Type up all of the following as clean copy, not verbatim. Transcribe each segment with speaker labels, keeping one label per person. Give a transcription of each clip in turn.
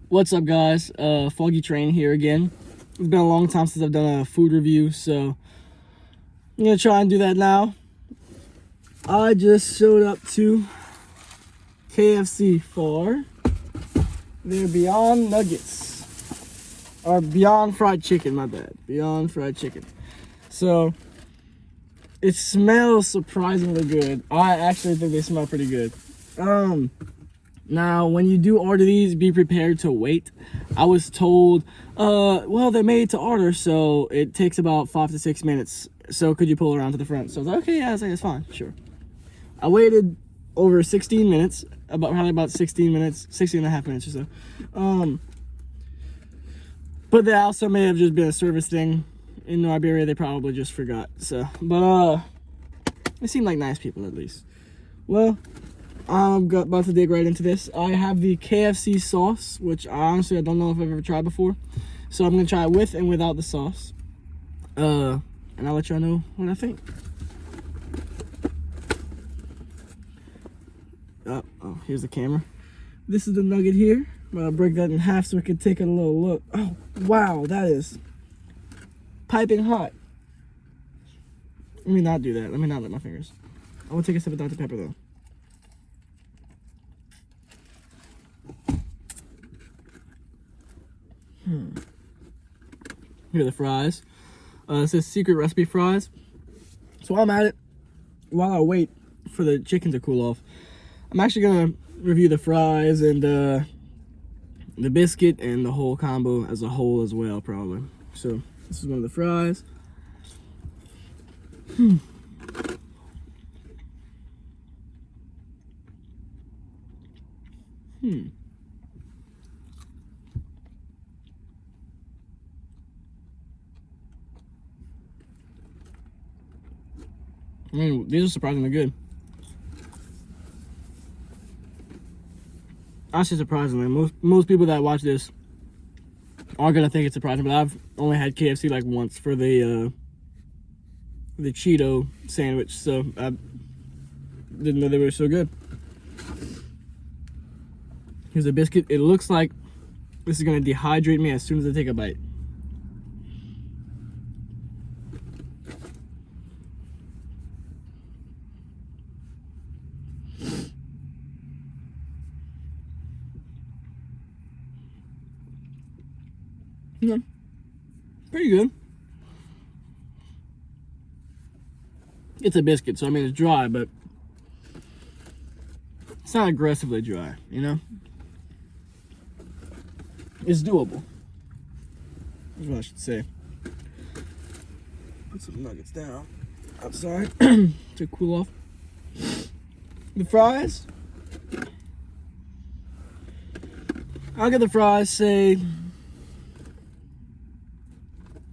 Speaker 1: What's up, guys? Foggy Train here again. It's been a long time since I've done a food review, so I'm gonna try and do that now. I just showed up to KFC for their Beyond Nuggets, or Beyond Fried Chicken, my bad. Beyond Fried Chicken. So it smells surprisingly good. I actually think they smell pretty good. Now, when you do order these, be prepared to wait. I was told, well, they're made to order, so it takes about 5 to 6 minutes. So could you pull around to the front? So I was like, okay, yeah, it's fine, sure. I waited over 16 minutes, about 16 minutes, 16 and a half minutes or so. But that also may have just been a service thing. In Iberia, they probably just forgot. So, but they seem like nice people at least. Well, I'm about to dig right into this. I have the KFC sauce, which honestly I don't know if I've ever tried before. So I'm gonna try it with and without the sauce. And I'll let y'all know what I think. Oh, here's the camera. This is the nugget here. I'm gonna break that in half so we can take a little look. Oh, wow, that is piping hot. Let me not do that. Let me not let my fingers. I will take a sip of Dr. Pepper though. Here are the fries. It says secret recipe fries. So while I'm at it, while I wait for the chicken to cool off, I'm actually gonna review the fries and the biscuit and the whole combo as a whole as well, probably. So this is one of the fries. I mean, these are surprisingly good. I say surprisingly. Most people that watch this are gonna think it's surprising, but I've only had KFC like once for the Cheeto sandwich, so I didn't know they were so good. Here's a biscuit. It looks like this is gonna dehydrate me as soon as I take a bite. Yeah, pretty good. It's a biscuit, so I mean it's dry, but it's not aggressively dry, you know? It's doable. That's what I should say. Put some nuggets down outside to cool off. The fries, I'll get the fries, say,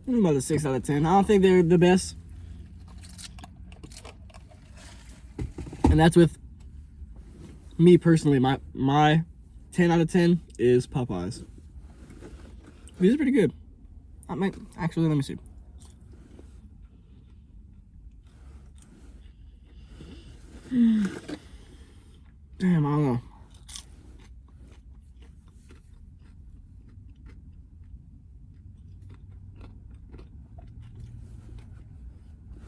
Speaker 1: about a 6 out of 10. I don't think they're the best. And that's with me personally. My 10 out of 10 is Popeyes. These are pretty good. I might actually, let me see. Damn, I don't know.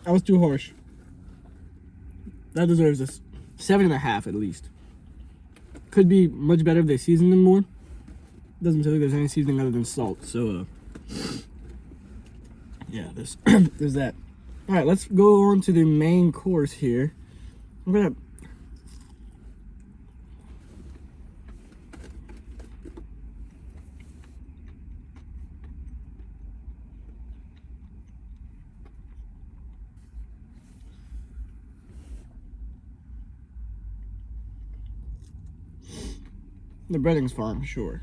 Speaker 1: That was too harsh. That deserves a 7.5 at least. Could be much better if they seasoned them more. Doesn't tell you there's any seasoning other than salt. So, yeah, there's that. All right, let's go on to the main course here. I'm gonna. The breading's fine, sure.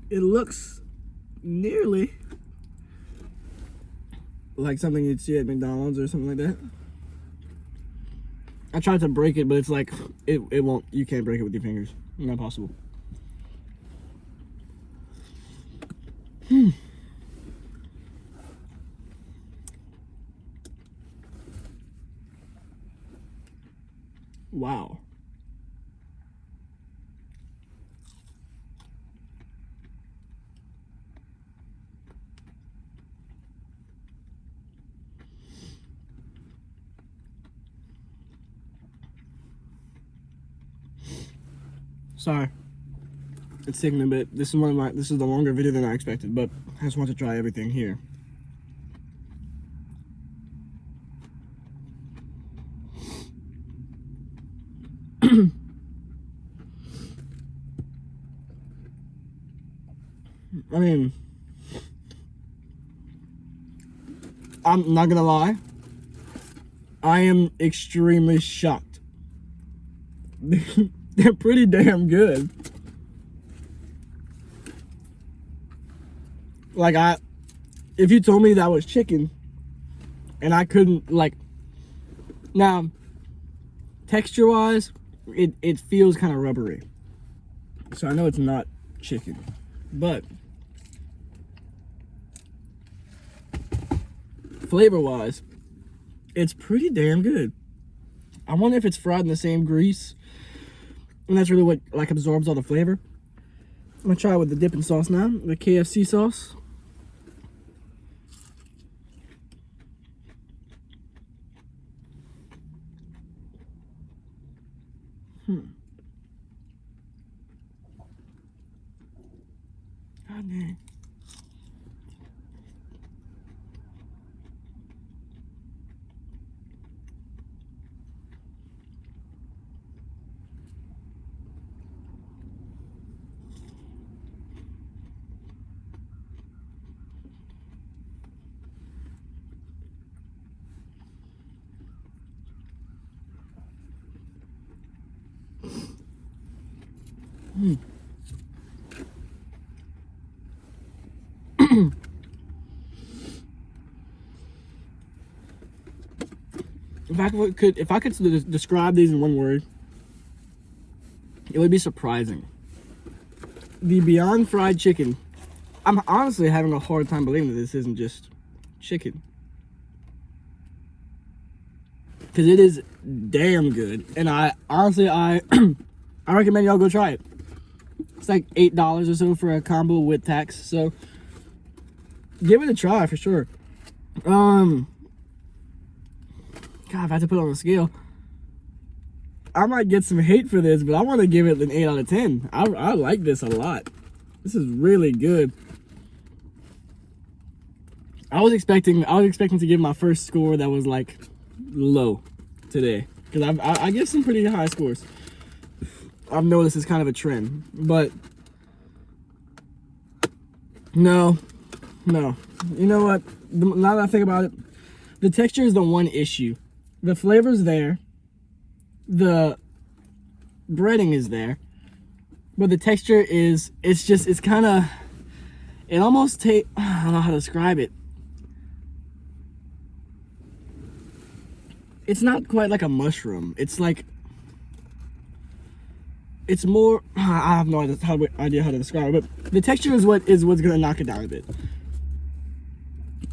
Speaker 1: It looks nearly like something you'd see at McDonald's or something like that. I tried to break it, but it's like, it won't, you can't break it with your fingers. Not possible. Wow. Sorry. It's taking a bit. This is the longer video than I expected, but I just want to try everything here. I mean, I'm not gonna lie, I am extremely shocked. They're pretty damn good. Like, if you told me that was chicken and I couldn't, like, now, texture wise, it feels kind of rubbery. So I know it's not chicken, but flavor wise, it's pretty damn good. I wonder if it's fried in the same grease, and that's really what like absorbs all the flavor. I'm gonna try it with the dipping sauce now, the KFC sauce. God dang. If I could describe these in one word, it would be surprising. The Beyond Fried Chicken. I'm honestly having a hard time believing that this isn't just chicken, because it is damn good. And I honestly I recommend y'all go try it. It's like $8 or so for a combo with tax, so give it a try for sure. God, if I had to put it on a scale, I might get some hate for this, but I want to give it an 8 out of 10. I like this a lot. This is really good. I was expecting to give my first score that was like low today, because I give some pretty high scores. I've noticed it's kind of a trend, but no. You know what? Now that I think about it, the texture is the one issue. The flavor's there. The breading is there. But the texture is, it's kind of, it almost I don't know how to describe it. It's not quite like a mushroom. It's like, it's more, I have no idea how to describe it, but the texture is what's going to knock it down a bit.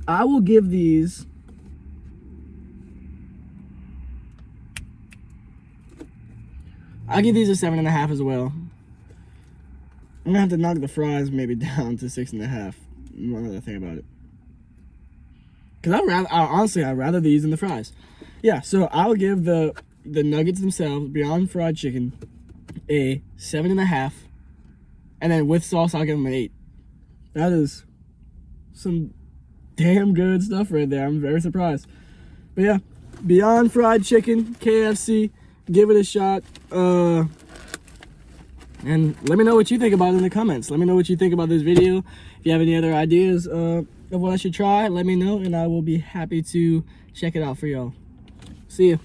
Speaker 1: I will give these a 7.5 as well. I'm gonna have to knock the fries maybe down to 6.5. One other thing about it, because I'd rather these than the fries. Yeah, so I'll give the nuggets themselves, Beyond Fried Chicken, a 7.5, and then with sauce I'll give them an 8. That is some damn good stuff right there. I'm very surprised. But yeah, Beyond Fried Chicken, KFC, give it a shot. And let me know what you think about it in the comments. Let me know what you think about this video. If you have any other ideas of what I should try, let me know, and I will be happy to check it out for y'all. See ya.